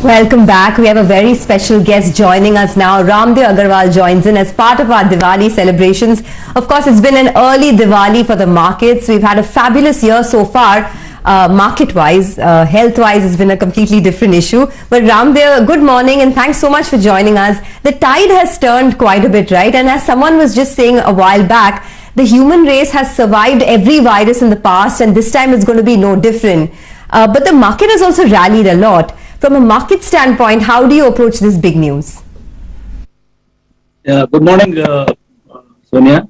Welcome back. We have a very special guest joining us now. Ramdev Agarwal joins in as part of our Diwali celebrations. Of course, it's been an early Diwali for the markets. We've had a fabulous year so far, market-wise. Health-wise, it's been a completely different issue. But Ramdev, good morning and thanks so much for joining us. The tide has turned quite a bit, right? And as someone was just saying a while back, the human race has survived every virus in the past and this time it's going to be no different. But the market has also rallied a lot. From a market standpoint, how do you approach this big news? Yeah, good morning, Sonia.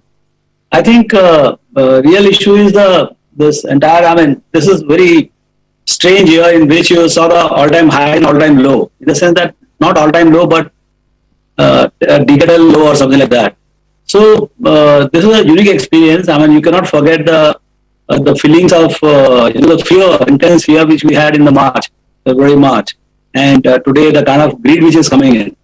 I think real issue is this entire. This is very strange year in which you saw the all-time high and all-time low. In the sense that not all-time low, but a decadal low or something like that. So this is a unique experience. You cannot forget the feelings of the fear, intense fear which we had in the February, March. And today the kind of greed which is coming in.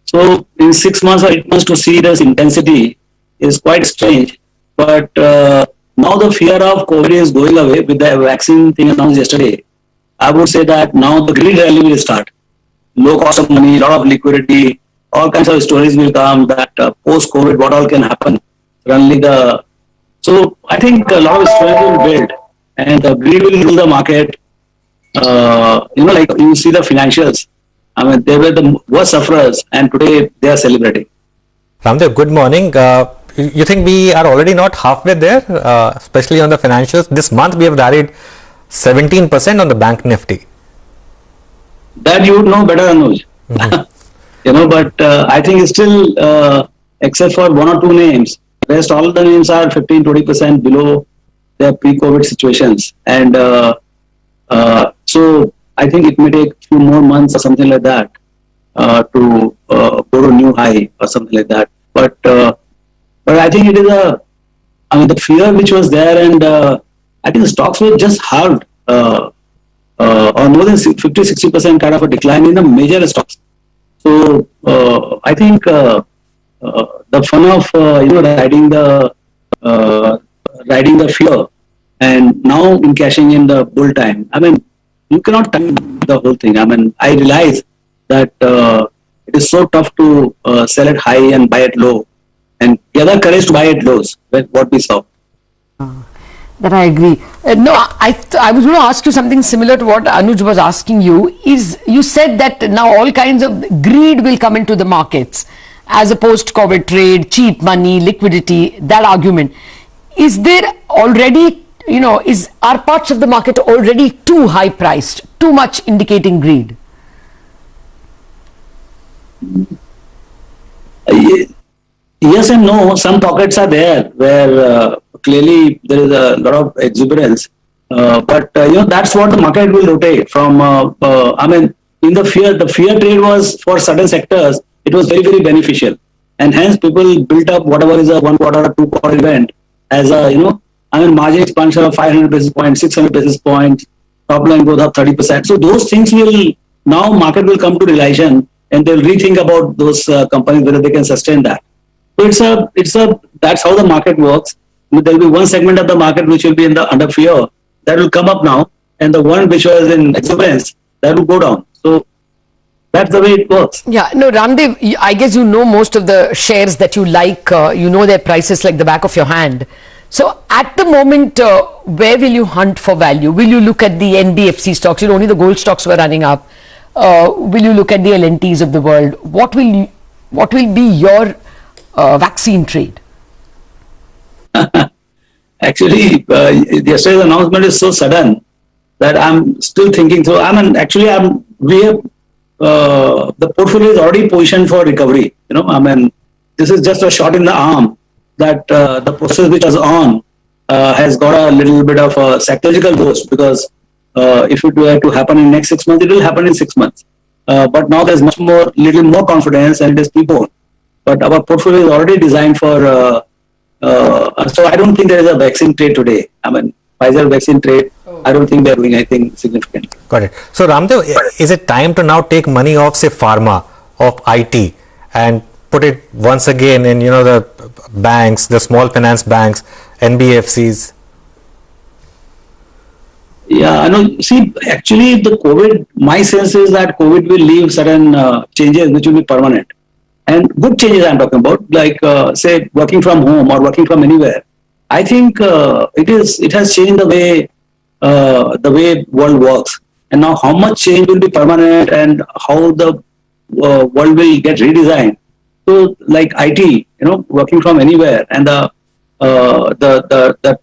So in 6 months or 8 months to see this intensity is quite strange. But now the fear of COVID is going away with the vaccine thing announced yesterday. I would say that now the greed rally will start. Low cost of money, lot of liquidity, all kinds of stories will come that post-COVID what all can happen. So I think a lot of strength will build and the greed will rule the market. Like you see the financials. They were the worst sufferers, and today they are celebrating. Ramdev, good morning. You think we are already not halfway there, especially on the financials? This month we have rallied 17% on the Bank Nifty. That you would know better, Anuj. But I think it's still, except for one or two names, rest all the names are 15-20% below their pre-COVID situations, and so I think it may take a few more months or something like that to go to a new high or something like that. But I think it is the fear which was there, and I think the stocks were just halved or more than 50-60% kind of a decline in the major stocks. So I think the fun of riding the fear and now in cashing in the bull time. You cannot time the whole thing. I realize that it is so tough to sell it high and buy it low, and gather courage to buy it lows. What we saw. That I agree. No, I was going to ask you something similar to what Anuj was asking you. You said that now all kinds of greed will come into the markets as a post-COVID trade, cheap money, liquidity, that argument. Is there already, are parts of the market already too high priced, too much indicating greed? Yes and no. Some pockets are there where clearly there is a lot of exuberance. But that's what the market will rotate from. In the fear trade was for certain sectors, it was very, very beneficial. And hence people built up whatever is a 1 quarter or 2 quarter event as a, margin expansion of 500 basis points, 600 basis points, top line growth of 30%. So those things now market will come to realization and they'll rethink about those companies, whether they can sustain that. So that's how the market works. There'll be one segment of the market which will be under fear, that will come up now, and the one which was in exuberance, that will go down. So that's the way it works. Yeah, no, Ramdev, I guess you know most of the shares that you like, you know their prices like the back of your hand. So at the moment, where will you hunt for value? Will you look at the NBFC stocks? Only the gold stocks were running up. Will you look at the L&Ts of the world? What will be your vaccine trade? Actually, yesterday's announcement is so sudden that I'm still thinking through. The portfolio is already positioned for recovery. This is just a shot in the arm that the process which was on has got a little bit of a psychological boost, because if it were to happen in next 6 months, it will happen in 6 months. But now there's little more confidence and it is people. But our portfolio is already designed for. So I don't think there is a vaccine trade today. Pfizer vaccine trade, I don't think they're doing anything significant. Got it. So Ramdev, is it time to now take money off, say, pharma, of IT, and put it once again in, the banks, the small finance banks, NBFCs? Yeah, I know. See, actually, the COVID, my sense is that COVID will leave certain changes which will be permanent. And good changes I'm talking about, like say working from home or working from anywhere. I think it has changed the way world works. And now how much change will be permanent and how the world will get redesigned. So like IT, working from anywhere, and the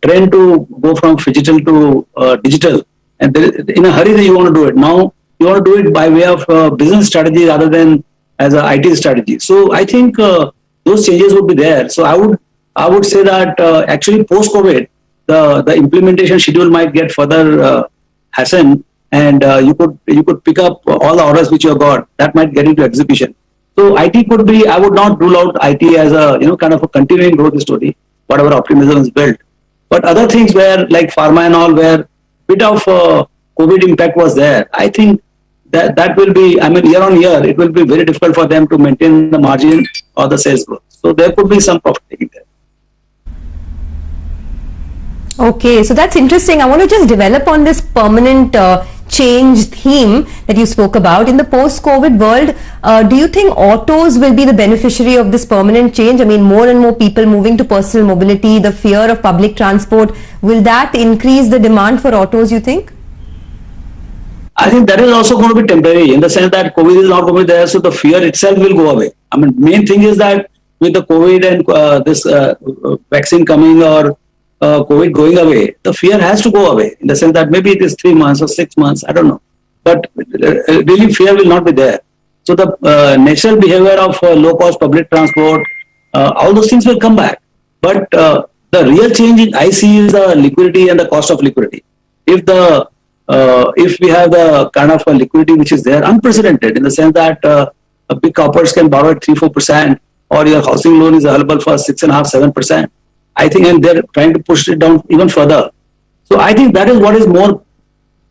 trend to go from phygital to digital, and in a hurry that you want to do it now. You want to do it by way of business strategy rather than as a IT strategy. So I think those changes would be there. So I would say that actually post COVID, the implementation schedule might get further hastened, and you could pick up all the orders which you have got that might get into execution. So IT could be. I would not rule out IT as a kind of a continuing growth story, whatever optimism is built. But other things where like pharma and all, where bit of COVID impact was there, I think that will be. I mean, year on year, it will be very difficult for them to maintain the margin or the sales growth. So there could be some profit taking there. Okay, so that's interesting. I want to just develop on this permanent change theme that you spoke about. In the post-COVID world, do you think autos will be the beneficiary of this permanent change? I mean, more and more people moving to personal mobility, the fear of public transport, will that increase the demand for autos, you think? I think that is also going to be temporary in the sense that COVID is not going to be there, so the fear itself will go away. I mean, main thing is that with the COVID and this vaccine coming or COVID going away, the fear has to go away in the sense that maybe it is 3 months or 6 months, I don't know. But really fear will not be there. So the natural behavior of low-cost public transport, all those things will come back. But the real change I see is the liquidity and the cost of liquidity. If we have the kind of a liquidity which is there, unprecedented in the sense that big corporates can borrow at 3-4%, or your housing loan is available for 6.5-7%. I think, and they're trying to push it down even further. So I think that is what is more.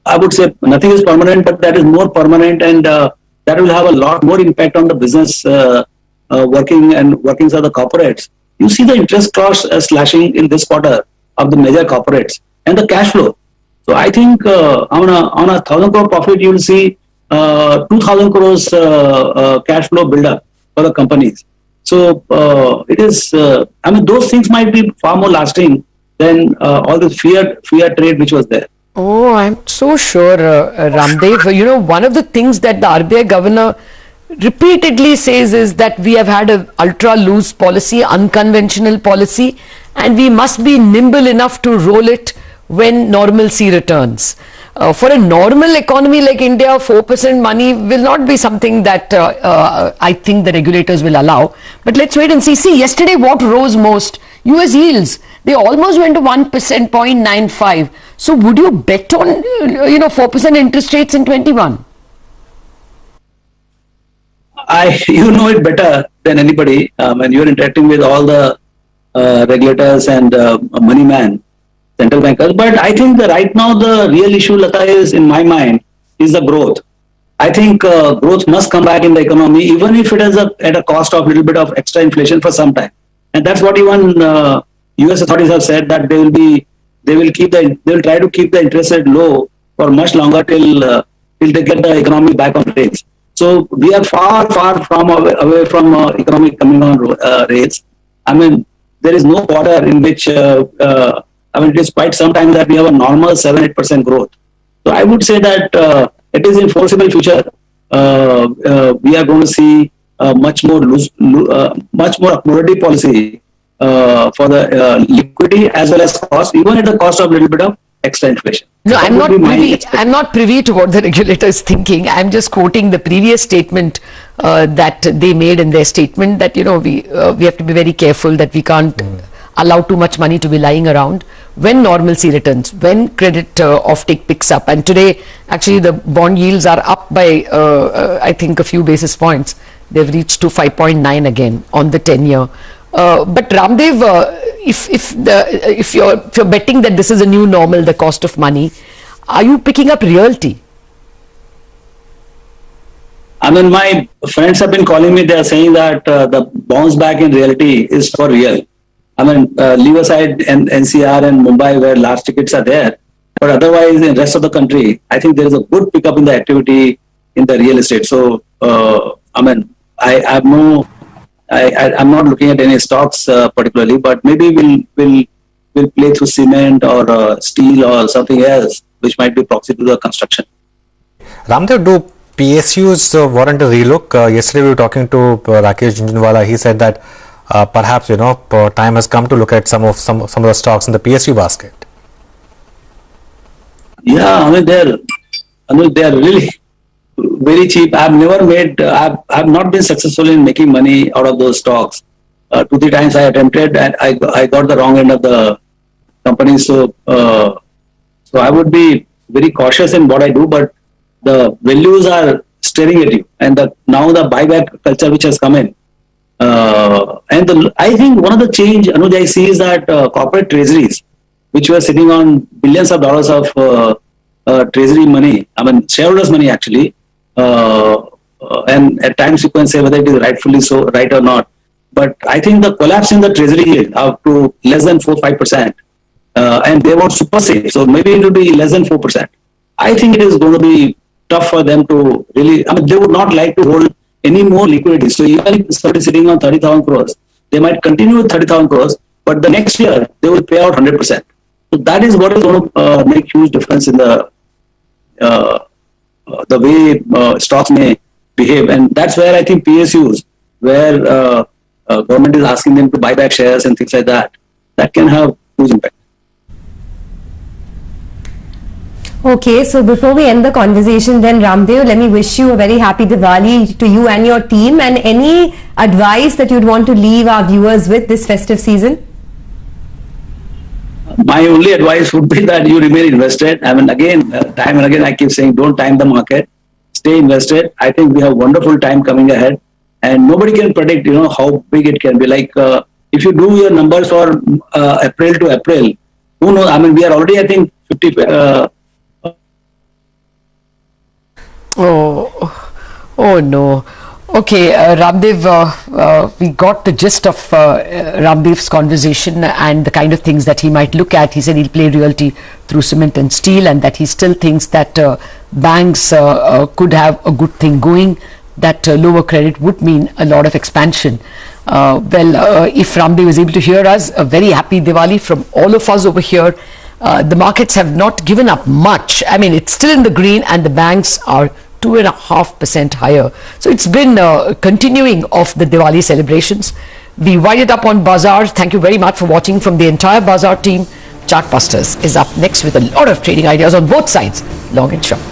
I would say nothing is permanent, but that is more permanent, and that will have a lot more impact on the business workings of the corporates. You see the interest cost slashing in this quarter of the major corporates and the cash flow. So I think on a 1,000 crore profit, you will see 2,000 crores cash flow build up for the companies. So it is. I mean, those things might be far more lasting than all the fear trade which was there. Oh, I'm so sure, Ramdev. You know, one of the things that the RBI governor repeatedly says is that we have had an ultra loose policy, unconventional policy, and we must be nimble enough to roll it when normalcy returns. For a normal economy like India, 4% money will not be something that I think the regulators will allow. But let's wait and see. See, yesterday what rose most? US yields. They almost went to 1%, 0.95. So would you bet on 4% interest rates in 21? You know it better than anybody when you're interacting with all the regulators and money man, central bankers. But I think that right now the real issue, Lata, is in my mind is the growth. I think growth must come back in the economy, even if it is at a cost of a little bit of extra inflation for some time. And that's what even US authorities have said, that they will try to keep the interest rate low for much longer till they get the economy back on rails. So we are far from away from economy coming on rails. I mean, there is no quarter in which it is quite some time that we have a normal 7-8% growth. So I would say that it is in foreseeable future we are going to see much more accommodative policy for the liquidity as well as cost, even at the cost of a little bit of extra inflation. No, I'm not privy to what the regulator is thinking. I'm just quoting the previous statement that they made in their statement, that we have to be very careful that we can't allow too much money to be lying around when normalcy returns, when credit offtake picks up. And today, actually, the bond yields are up by I think a few basis points. They've reached to 5.9 again on the 10-year. But Ramdev, if you're betting that this is a new normal, the cost of money, are you picking up realty? I mean, my friends have been calling me. They are saying that the bounce back in realty is for real. I mean, leave aside NCR and Mumbai where large tickets are there. But otherwise, in the rest of the country, I think there is a good pickup in the activity in the real estate. So, I mean, I'm not looking at any stocks particularly, but maybe we'll play through cement or steel or something else, which might be proxy to the construction. Ramdev, do PSUs warrant a relook? Yesterday we were talking to Rakesh Jhunjhunwala. He said that perhaps time has come to look at some of the stocks in the PSU basket. Yeah, I mean they are really very cheap. I've not been successful in making money out of those stocks. 2-3 times I attempted and I got the wrong end of the company. So I would be very cautious in what I do, but the values are staring at you, and now the buyback culture which has come in. I think one of the change, Anuj, I see is that corporate treasuries, which were sitting on billions of dollars of treasury money, I mean shareholders' money actually, and at times you can say whether it is rightfully so, right or not. But I think the collapse in the treasury yield up to less than 4-5%, and they were super safe, so maybe it will be less than 4%. I think it is going to be tough for them to really, I mean, they would not like to hold any more liquidity. So even if somebody is sitting on 30,000 crores, they might continue with 30,000 crores, but the next year they will pay out 100%. So that is what is going to make huge difference in the way stocks may behave. And that's where I think PSUs, where government is asking them to buy back shares and things like that, that can have huge impact. Okay, so before we end the conversation then, Ramdev, let me wish you a very happy Diwali to you and your team, and any advice that you'd want to leave our viewers with this festive season? My only advice would be that you remain invested. I mean, again, time and again, I keep saying, don't time the market, stay invested. I think we have wonderful time coming ahead, and nobody can predict, how big it can be. Like, if you do your numbers for April to April, who knows? I mean, we are already, I think, 50. Oh no. Okay, Ramdev, we got the gist of Ramdev's conversation and the kind of things that he might look at. He said he'll play realty through cement and steel, and that he still thinks that banks could have a good thing going, that lower credit would mean a lot of expansion. If Ramdev is able to hear us, a very happy Diwali from all of us over here. The markets have not given up much. I mean, it's still in the green, and the banks are 2.5% higher. So it's been continuing of the Diwali celebrations. We wind it up on Bazaar. Thank you very much for watching from the entire Bazaar team. Chartbusters is up next with a lot of trading ideas on both sides, long and short.